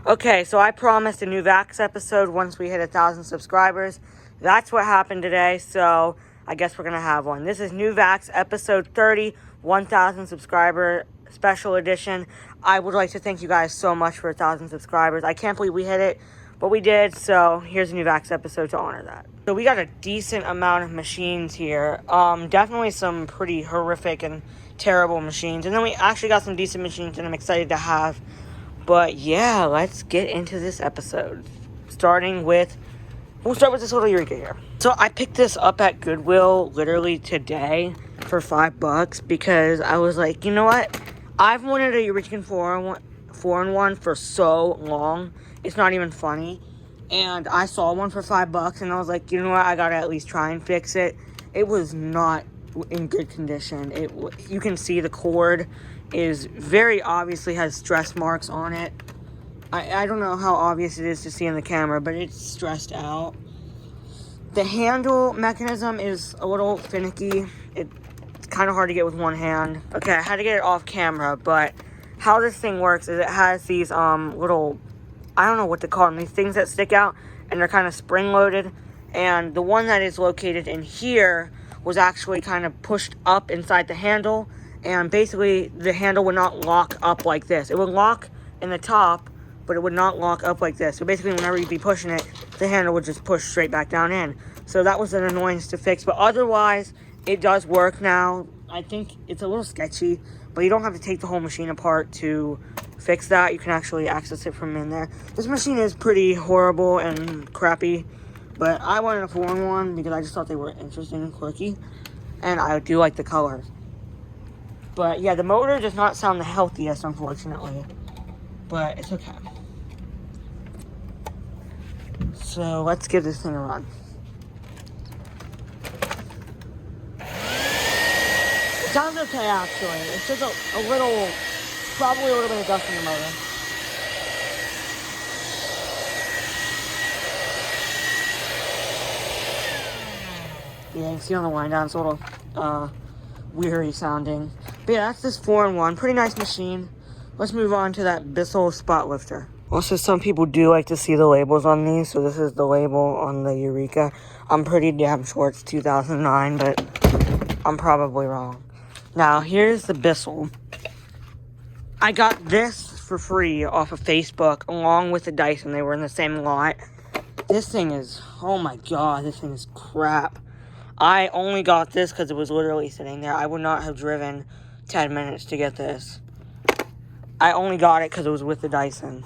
Okay, so I promised a new Vacs episode once we hit 1,000 subscribers. That's what happened today, so I guess we're going to have one. This is new Vacs episode 30, 1,000 subscriber special edition. I would like to thank you guys so much for 1,000 subscribers. I can't believe we hit it, but we did, so here's a new Vacs episode to honor that. So we got a decent amount of machines here. Definitely some pretty horrific and terrible machines. And then we actually got some decent machines that I'm excited to have. But yeah, let's get into this episode. We'll start with this little Eureka here. So I picked this up at Goodwill literally today for $5 because I was like, you know what? I've wanted a Eureka 4-in-1 for so long. It's not even funny. And I saw one for $5 and I was like, you know what? I gotta at least try and fix it. It was not in good condition. You can see the cord is very obviously has stress marks on it. I don't know how obvious it is to see in the camera, but it's stressed out. The handle mechanism is a little finicky. It's kind of hard to get with one hand. Okay, I had to get it off camera, but how this thing works is it has these little, I don't know what to call them, these things that stick out, and they're kind of spring-loaded. And the one that is located in here was actually kind of pushed up inside the handle. And basically, the handle would not lock up like this. It would lock in the top, but it would not lock up like this. So basically, whenever you'd be pushing it, the handle would just push straight back down in. So that was an annoyance to fix. But otherwise, it does work now. I think it's a little sketchy, but you don't have to take the whole machine apart to fix that. You can actually access it from in there. This machine is pretty horrible and crappy, but I wanted a 4-in-1 because I just thought they were interesting and quirky. And I do like the colors. But yeah, the motor does not sound the healthiest, unfortunately. But it's okay. So let's give this thing a run. It sounds okay, actually. It's just probably a little bit of dust in the motor. Yeah, you can see on the wind down, it's a little weary sounding. But yeah, that's this 4-in-1. Pretty nice machine. Let's move on to that Bissell spot lifter. Also, some people do like to see the labels on these, so this is the label on the Eureka. I'm pretty damn sure it's 2009, but I'm probably wrong. Now, here's the Bissell. I got this for free off of Facebook, along with the Dyson. They were in the same lot. This thing is, oh my god, this thing is crap. I only got this because it was literally sitting there. I would not have driven 10 minutes to get this. I only got it because it was with the Dyson.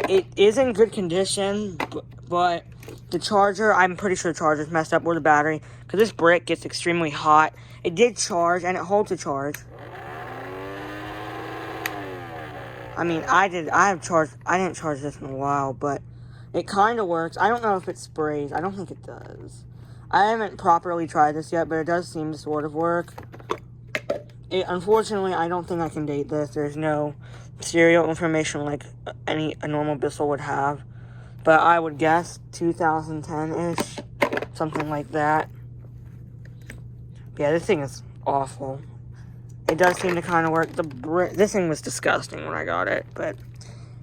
It is in good condition, but the charger, I'm pretty sure the charger's messed up, or the battery, because this brick gets extremely hot. It did charge, and it holds a charge. I mean, I didn't charge this in a while, but it kind of works. I don't know if it sprays. I don't think it does. I haven't properly tried this yet, but it does seem to sort of work. Unfortunately, I don't think I can date this. There's no serial information like a normal Bissell would have. But I would guess 2010-ish, something like that. Yeah, this thing is awful. It does seem to kind of work. This thing was disgusting when I got it, but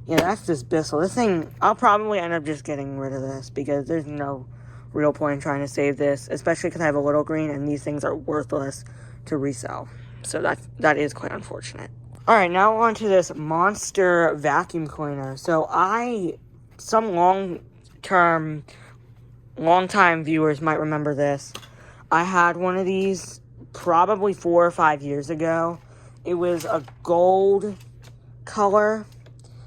yeah, that's just Bissell. This thing, I'll probably end up just getting rid of this because there's no real point in trying to save this, especially because I have a little green and these things are worthless to resell. So that is quite unfortunate. Alright, now on to this monster vacuum cleaner. So some long-time viewers might remember this. I had one of these probably 4 or 5 years ago. It was a gold color,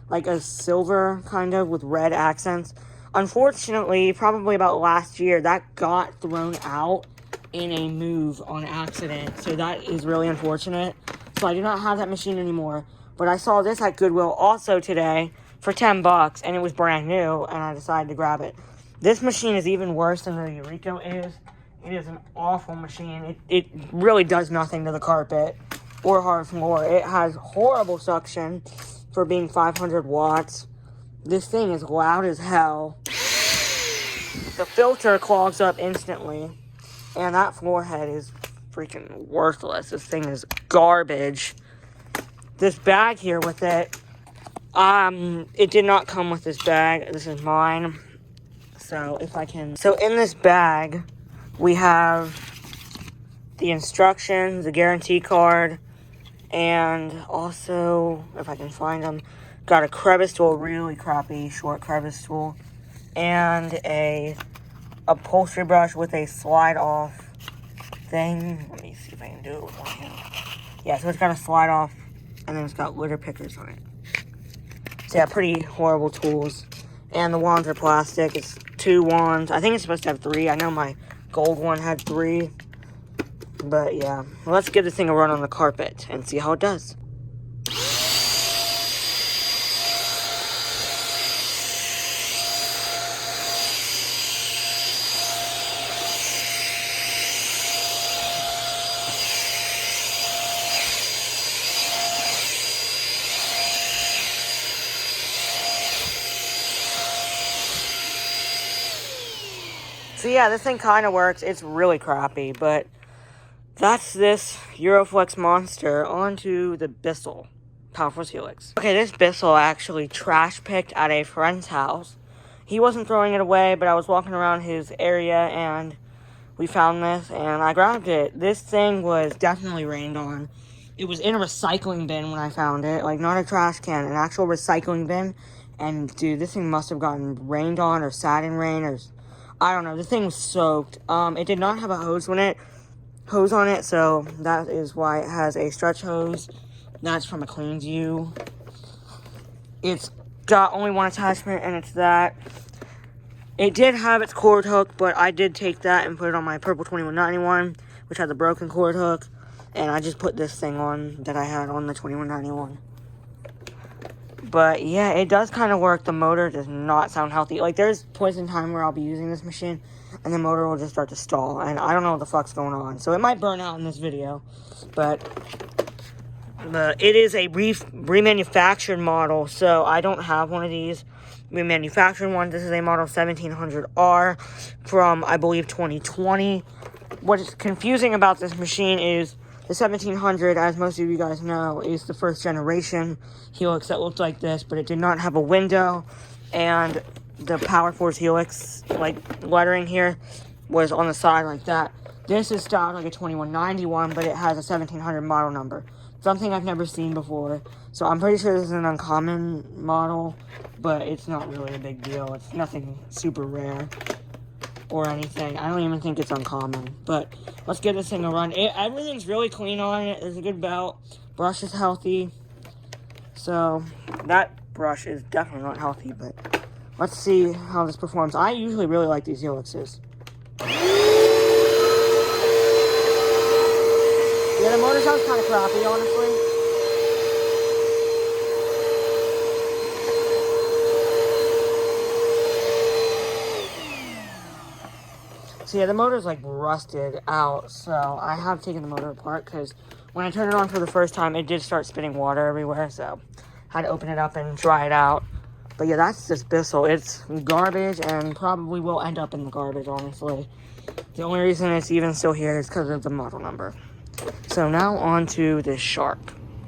like a silver kind of with red accents. Unfortunately, probably about last year, that got thrown out in a move on accident. So that is really unfortunate. So I do not have that machine anymore. But I saw this at Goodwill also today for $10, and it was brand new, and I decided to grab it. This machine is even worse than the Eureka is. It is an awful machine. It really does nothing to the carpet or hard floor. It has horrible suction for being 500 watts. This thing is loud as hell. The filter clogs up instantly. And that floor head is freaking worthless. This thing is garbage. This bag here with it It did not come with this bag. This is mine. So in this bag, we have the instructions, the guarantee card, and also, if I can find them, got a crevice tool, really crappy short crevice tool, and a upholstery brush with a slide off thing. Let me see if I can do it with one hand. Yeah, so it's got a slide off, and then it's got litter pickers on it. So yeah, pretty horrible tools. And the wands are plastic. It's 2 wands. I think it's supposed to have 3. I know my gold one had 3. But yeah, well, let's give this thing a run on the carpet and see how it does. So yeah, this thing kind of works. It's really crappy, but that's this Euroflex monster onto the Bissell Power Force Helix. Okay, this Bissell actually trash picked at a friend's house. He wasn't throwing it away, but I was walking around his area and we found this and I grabbed it. This thing was definitely rained on. It was in a recycling bin when I found it, like not a trash can, an actual recycling bin. And dude, this thing must have gotten rained on or sat in rain or I don't know. The thing was soaked. It did not have a hose on it, so that is why it has a stretch hose. That's from a Clean View. It's got only one attachment, and it's that. It did have its cord hook, but I did take that and put it on my purple 2191, which has a broken cord hook, and I just put this thing on that I had on the 2191. But yeah, it does kind of work. The motor does not sound healthy. Like, there's points in time where I'll be using this machine and the motor will just start to stall, and I don't know what the fuck's going on. So it might burn out in this video, but it is a remanufactured model, so I don't have one of these remanufactured ones. This is a model 1700R from, I believe, 2020. What is confusing about this machine is the 1700, as most of you guys know, is the first generation Helix that looked like this, but it did not have a window, and the Power Force Helix, like, lettering here was on the side like that. This is styled like a 2191, but it has a 1700 model number. Something I've never seen before, so I'm pretty sure this is an uncommon model, but it's not really a big deal. It's nothing super rare or anything. I don't even think it's uncommon, but let's give this thing a run. Everything's really clean on it. There's a good belt. Brush is healthy. So that brush is definitely not healthy, but let's see how this performs. I usually really like these Helixes. Yeah, the motor sounds kind of crappy, honestly. So yeah, the motor's like rusted out, so I have taken the motor apart because when I turned it on for the first time, it did start spitting water everywhere, so I had to open it up and dry it out. But yeah, that's just Bissell. It's garbage and probably will end up in the garbage, honestly. The only reason it's even still here is because of the model number. So now on to this shark.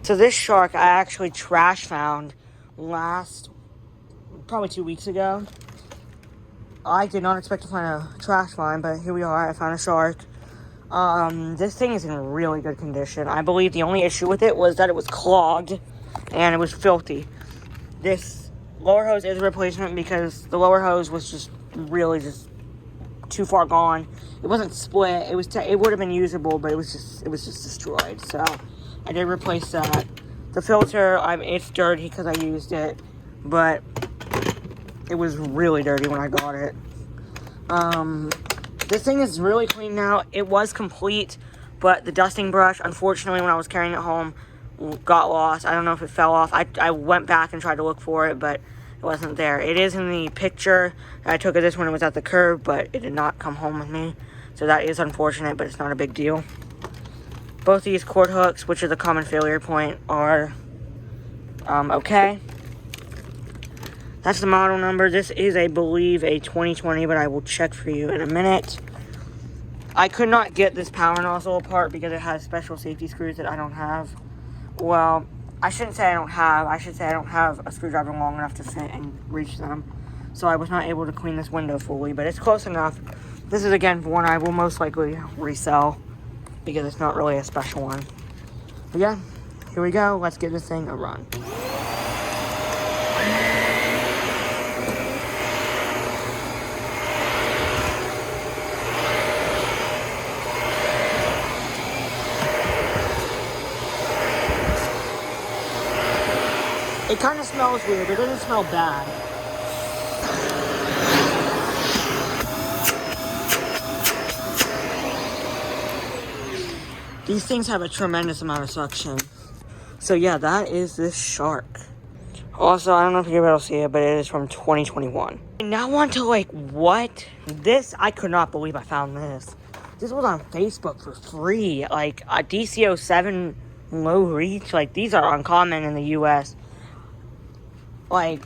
So this shark I actually trash found probably 2 weeks ago. I did not expect to find a trash find, but here we are. I found a shark. This thing is in really good condition. I believe the only issue with it was that it was clogged and it was filthy. This lower hose is a replacement because the lower hose was just really just too far gone. It wasn't split. It would have been usable, but it was just destroyed. So I did replace that. The filter, it's dirty because I used it, but it was really dirty when I got it. This thing is really clean now. It was complete, but the dusting brush, unfortunately, when I was carrying it home, got lost. I don't know if it fell off. I went back and tried to look for it, but it wasn't there. It is in the picture that I took of this when it was at the curb, but it did not come home with me. So that is unfortunate, but it's not a big deal. Both these cord hooks, which are the common failure point, are okay. That's the model number. This is, I believe, a 2020, but I will check for you in a minute. I could not get this power nozzle apart because it has special safety screws that I don't have. Well, I shouldn't say I don't have. I should say I don't have a screwdriver long enough to sit and reach them. So I was not able to clean this window fully, but it's close enough. This is, again, one I will most likely resell because it's not really a special one. But yeah, here we go. Let's give this thing a run. It kind of smells weird, but it doesn't smell bad. These things have a tremendous amount of suction. So yeah, that is this shark. Also, I don't know if you're able to see it, but it is from 2021. And now on to like, what? This, I could not believe I found this. This was on Facebook for free. Like, a DC-07 low reach. Like, these are uncommon in the US. Like,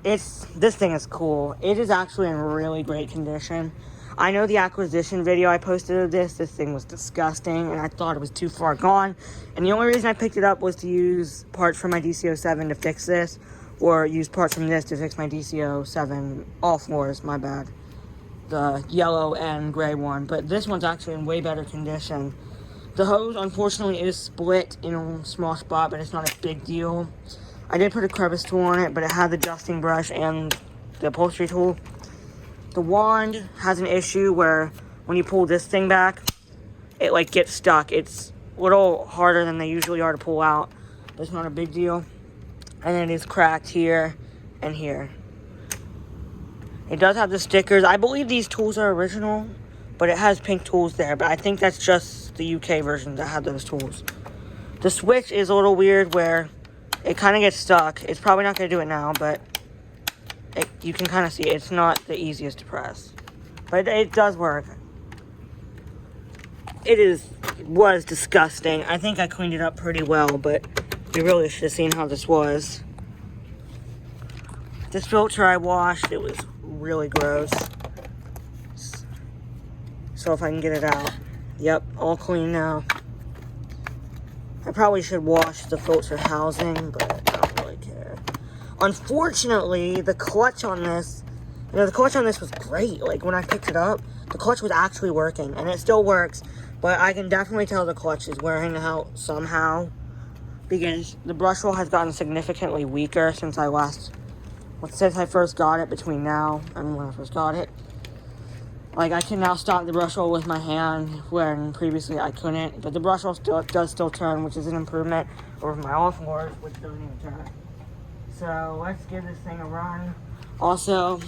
this thing is cool. It is actually in really great condition. I know the acquisition video I posted of this thing was disgusting, and I thought it was too far gone. And the only reason I picked it up was to use parts from my DC-07 to fix this, or use parts from this to fix my DC-07 all floors, my bad. The yellow and gray one, but this one's actually in way better condition. The hose, unfortunately, is split in a small spot, but it's not a big deal. I did put a crevice tool on it, but it had the dusting brush and the upholstery tool. The wand has an issue where when you pull this thing back, it like gets stuck. It's a little harder than they usually are to pull out, but it's not a big deal. And then it is cracked here and here. It does have the stickers. I believe these tools are original, but it has pink tools there. But I think that's just the UK version that had those tools. The switch is a little weird where it kind of gets stuck. It's probably not going to do it now, but you can kind of see it's not the easiest to press. But it does work. It was disgusting. I think I cleaned it up pretty well, but you really should have seen how this was. This filter I washed, it was really gross. So if I can get it out. Yep, all clean now. I probably should wash the filter housing, but I don't really care. Unfortunately, the clutch on this, the clutch on this was great. Like, when I picked it up, the clutch was actually working, and it still works, but I can definitely tell the clutch is wearing out somehow, because the brush roll has gotten significantly weaker since I first got it, between now and when I first got it. Like, I can now stop the brush roll with my hand, when previously I couldn't. But the brush roll does still turn, which is an improvement over my all floors, which doesn't even turn. So, let's give this thing a run. Also,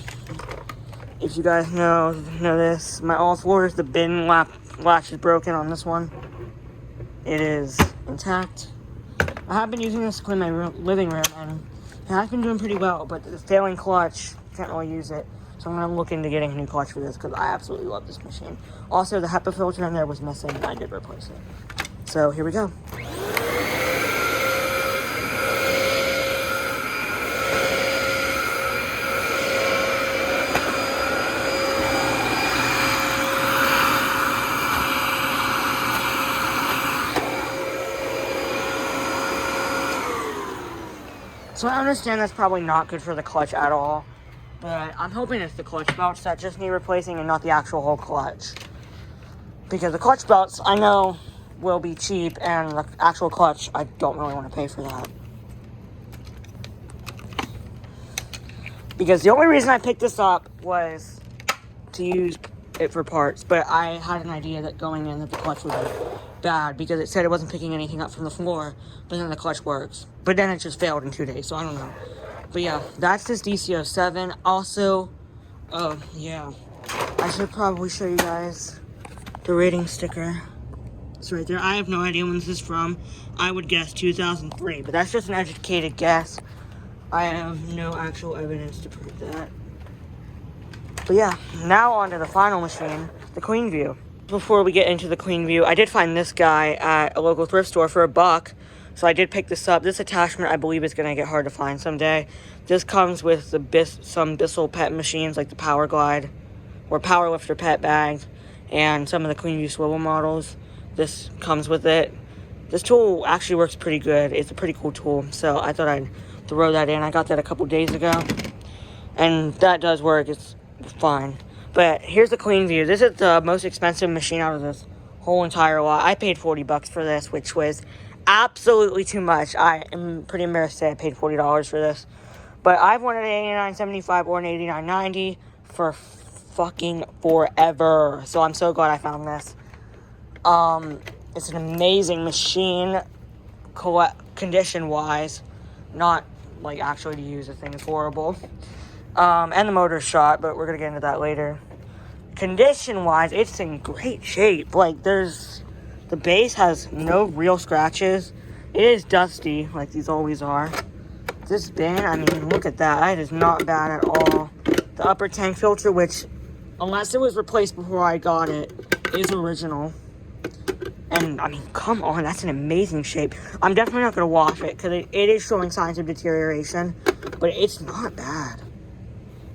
if you guys know this, my all floors, the bin latch is broken on this one. It is intact. I have been using this to clean my living room, and it has been doing pretty well, but the failing clutch, can't really use it. So I'm going to look into getting a new clutch for this because I absolutely love this machine. Also, the HEPA filter in there was missing and I did replace it. So here we go. So I understand that's probably not good for the clutch at all. But I'm hoping it's the clutch belts that just need replacing and not the actual whole clutch. Because the clutch belts, I know, will be cheap, and the actual clutch, I don't really want to pay for that. Because the only reason I picked this up was to use it for parts. But I had an idea that going in that the clutch would be bad, because it said it wasn't picking anything up from the floor, but then the clutch works. But then it just failed in 2 days, so I don't know. But yeah, that's this DC-07. Also, oh yeah, I should probably show you guys the rating sticker. It's right there. I have no idea when this is from. I would guess 2003, but that's just an educated guess. I have no actual evidence to prove that. But yeah, now on to the final machine, the Queen View. Before we get into the Queen View, I did find this guy at a local thrift store for $1. So I did pick this up. This attachment, I believe, is going to get hard to find someday. This comes with some Bissell pet machines, like the Power Glide or Power Lifter pet bag, and some of the Queen View swivel models. This comes with it. This tool actually works pretty good. It's a pretty cool tool, so I thought I'd throw that in. I got that a couple days ago, and that does work. It's fine. But here's the clean view. This is the most expensive machine out of this whole entire lot. I paid $40 for this, which was absolutely too much. I am pretty embarrassed to say I paid $40 for this. But I've wanted an $89.75 or an $89.90 for fucking forever. So I'm so glad I found this. It's an amazing machine, condition-wise. Not, like, actually to use. The thing is horrible. And the motor's shot, but we're going to get into that later. Condition-wise, it's in great shape. Like, the base has no real scratches. It is dusty, like these always are. This bin, I mean, look at that. That is not bad at all. The upper tank filter, which, unless it was replaced before I got it, is original. And, I mean, come on, that's an amazing shape. I'm definitely not going to wash it, because it is showing signs of deterioration. But it's not bad.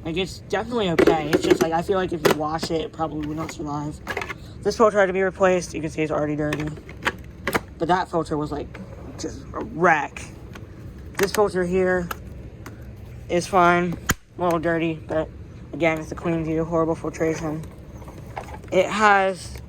Like, it's definitely okay. It's just, like, I feel like if you wash it, it probably would not survive. This filter had to be replaced. You can see it's already dirty. But that filter was, like, just a wreck. This filter here is fine. A little dirty, but, again, it's a clean view. Horrible filtration. It has...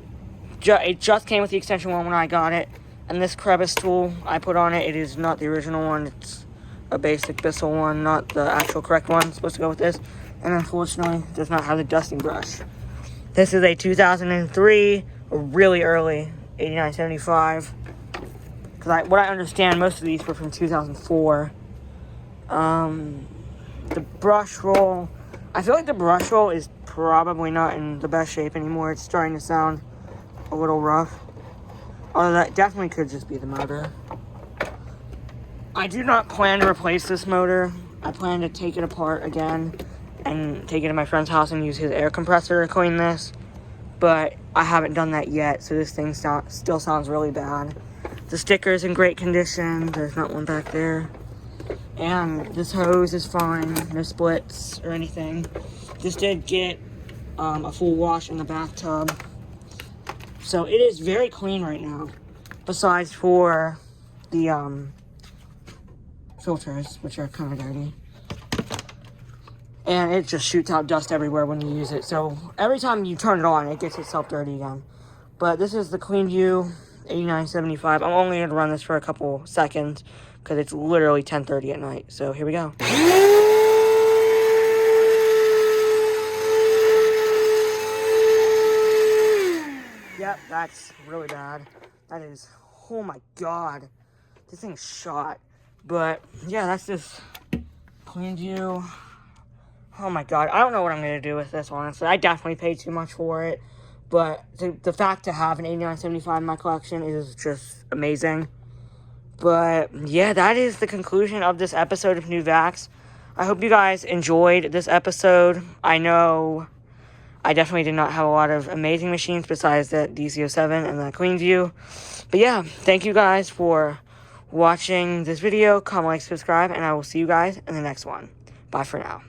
it just came with the extension one when I got it. And this crevice tool I put on it, it is not the original one. It's a basic Bissell one, not the actual correct one. It's supposed to go with this. And unfortunately, does not have the dusting brush. This is a 2003, really early, 8975. Because what I understand, most of these were from 2004. The brush roll, I feel like the brush roll is probably not in the best shape anymore. It's starting to sound a little rough. Although that definitely could just be the motor. I do not plan to replace this motor. I plan to take it apart again and take it to my friend's house and use his air compressor to clean this. But I haven't done that yet, so this thing still sounds really bad. The sticker's in great condition. There's not one back there. And this hose is fine. No splits or anything. This did get a full wash in the bathtub. So it is very clean right now. Besides for the filters, which are kind of dirty. And it just shoots out dust everywhere when you use it. So every time you turn it on, it gets itself dirty again. But this is the Clean View 8975. I'm only going to run this for a couple seconds because it's literally 10:30 at night. So here we go. Yep, that's really bad. That is, oh my god. This thing's shot. But yeah, that's just Clean View. Oh my god, I don't know what I'm going to do with this, honestly. I definitely paid too much for it. But the fact to have an 8975 in my collection is just amazing. But yeah, that is the conclusion of this episode of New Vacs. I hope you guys enjoyed this episode. I know I definitely did not have a lot of amazing machines besides that DC07 and that Clean View. But yeah, thank you guys for watching this video. Comment, like, subscribe, and I will see you guys in the next one. Bye for now.